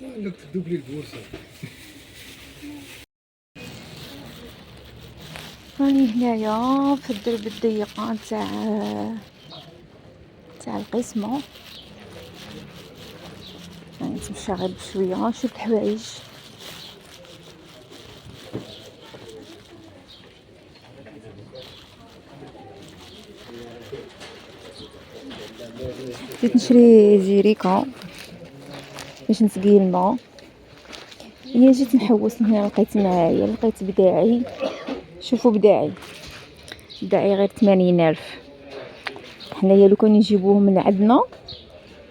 عندك تدوبلي البورصة. راني هنايا في الدرب الضيقة تاع القسمة. راني نتمشى غير بشوية نشوف الحوايج. جيت نشري جيريكا باش نسقي الماء. هي جيت نحوس هنا لقيت معايا، لقيت بداعي. شوفوا بداعي غير 80,000. حنايا لو كان نجيبوه من عندنا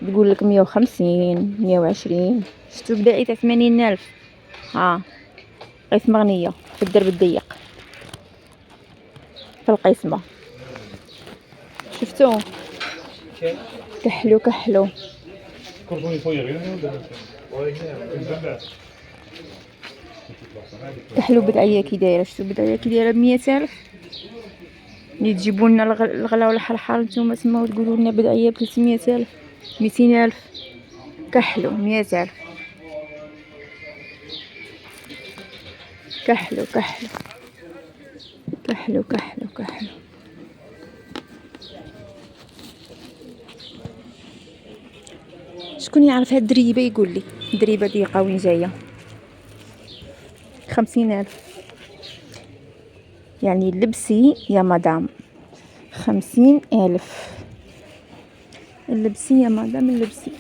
تقول لك 150 120. شفتوا بداعي تاع 80,000. لقيت مغنيه في الدرب الضيق في القسمه. شفتوا كحلو كحلو بدعيه كي دايره. شفتوا بدعيه كي دايره ب100,000. اللي تجيبوا لنا الغلا والحرحار نتوما تما وتقولوا لنا بدعيه ب300,000 200,000. كحلو 100,000. كحلو شكون يعرف هاد الدريبه يقول لي. دريبه ضيقه وين جايه؟ 50,000. يعني اللبسي يا مدام 50,000. اللبسي يا مدام اللبسي.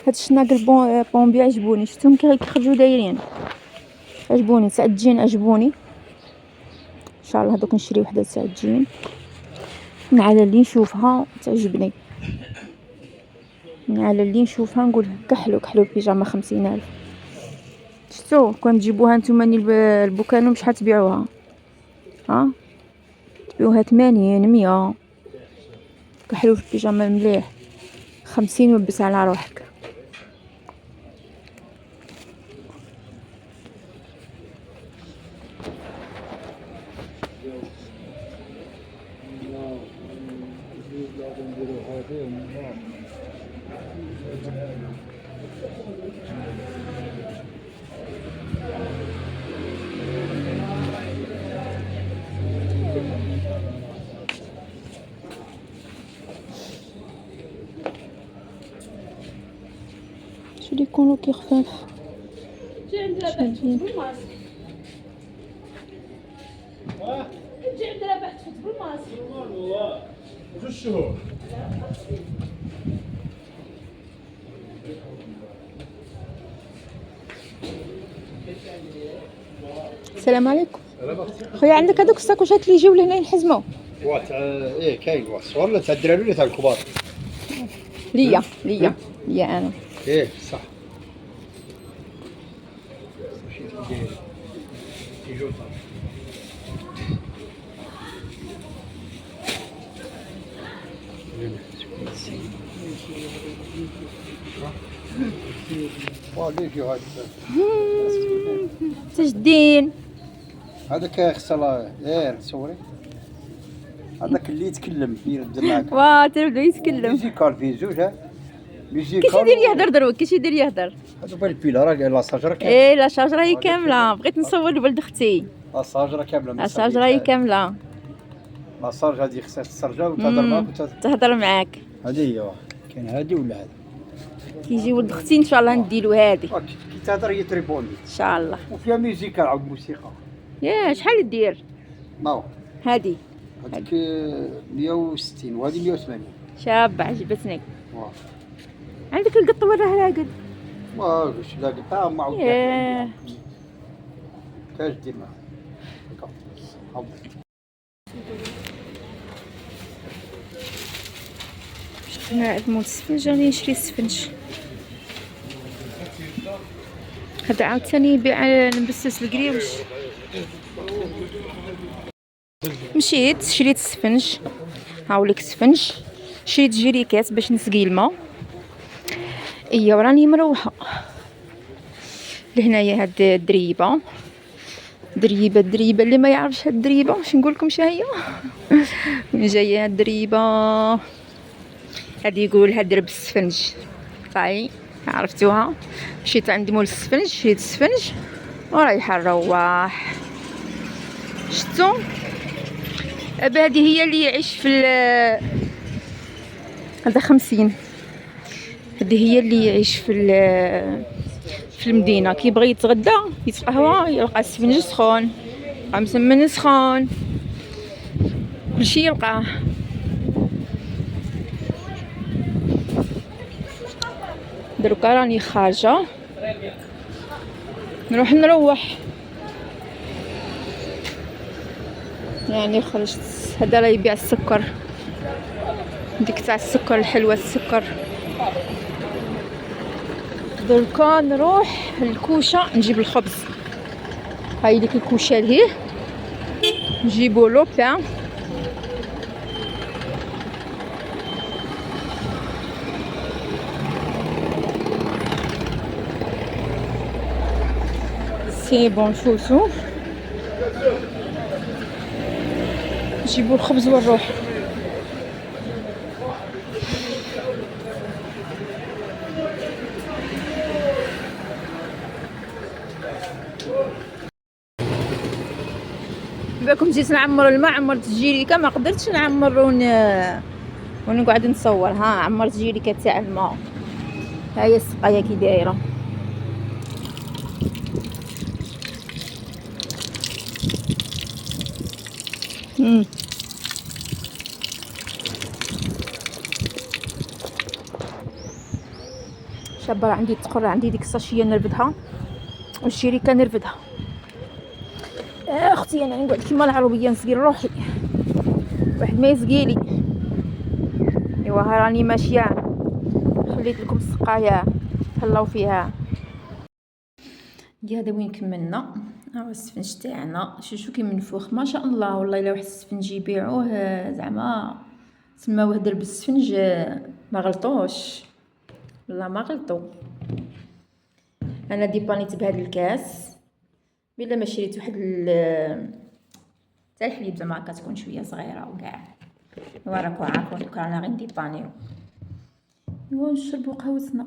هاد الشناق البومبي عجبوني. شفتهم كي خرجوا دايرين عجبوني. ساعة الجين عجبوني. ان شاء الله هذوك نشري وحده ساعة الجين على اللي نشوفها تعجبني. على اللي نشوفها نقول كحلو بيجامه 50,000. شفتوا كون تجيبوها نتوما البوكانو مش حتبيعوها. تبيعوها 80 100. كحلو في بيجامه مليح 50 وبس على روحك. شو اللي يكونوا كي خفاف. جي عندنا بحث بالماسك. جي عندنا بحث بالماسك. والله 2 شهور. السلام عليكم. خويا عندك هذوك الساكوشات اللي يجيو لهنا ينحزموا؟ ايه كاين واحد ولا تاع الدراري ولا تاع الكبار؟ ليا انا. ايه صح. والله في هذا تجدين هذاك خصها تصوري هذاك اللي يتكلم يرد معاك. تبدو يتكلم. ميوزيكال فيه زوج كيش يدير يهدر دروك؟ كيش يدير يهدر؟ هذا بالبيلا راه لا شجره كامله. ايه لا شجره هي كامله. بغيت نصور لولد اختي. لا شجره كامله. لا شجره هي كامله. لا شجره هذه خصها تسرجا وتهضر معاك تهضر معاك. هذه هي كاين هذه ولا هذه. كيجي ولد اختي ان شاء الله نديلو هذه. كي تهضر هي تريبوندي ان شاء الله. وفيها ميوزيكال عاود موسيقى. يا شحال دير؟ نو هذه 160 وهذه 180. شابه عجبتني. عندك القط ولا راقد؟ واش لاقط ما عاود كاش دير معاه. شفت هنا عند مول السفنج راني نشري السفنج. هذا عاوتاني يبيع نبسس القريوش. مشيت شريت السفنج. هاوليك السفنج. شريت جيريكات باش نسقي الماء. وراني مروحه لهنايا. هاد الدريبه دريبه الدريبه اللي ما يعرفش هاد الدريبه واش نقول لكم هي من جايه هاد الدريبه هادي يقولها درب السفنج صاي عرفتوها مشيت عند مول السفنج شريت السفنج ورايحه نروح شفتو هذه هي اللي يعيش في هذا 50 هذه هي اللي يعيش في المدينه كيبغي يتغدى يتقهوى يلقى السفنج سخون يلقى مسمن سخون كلشي يلقاه دروكا راني خارجه نروح يعني خرجت. هذا راه يبيع السكر ديك تاع السكر الحلوه السكر. دركا نروح للكوشه نجيب الخبز. هاي ديك الكوشه لهيه نجيبو لو بان سي بون فوتو نجيبو الخبز ونروح. باكم جيت نعمر الماء عمرت الجيريكا ما قدرتش نعمر ونقعد نصور. ها عمرت جيريكا تاع الماء. ها هي السقايه كي دايره. شابه عندي تقر عندي ديك الساشيه نرفدها والشريكه نرفدها. اختي انا نقعد كيما العربيه نسقي روحي واحد ما يسقيلي. ايوا ها راني ماشيه خليت لكم السقايه تهلاو فيها. هذا وين كملنا. ها السفنج تاعنا شوفوا كي منفوخ ما شاء الله. والله الا واحد السفنج يبيعوه زعما سماوه درب السفنج ما غلطوش والله ما غلطوا. انا ديبانيت بهذا الكاس بلا ما شريت واحد تاع الحليب زعما كتكون شويه صغيره وكاع. وراكم عارفين دوك رانا غير ديبانيو. ايوا نشربوا قهوتنا.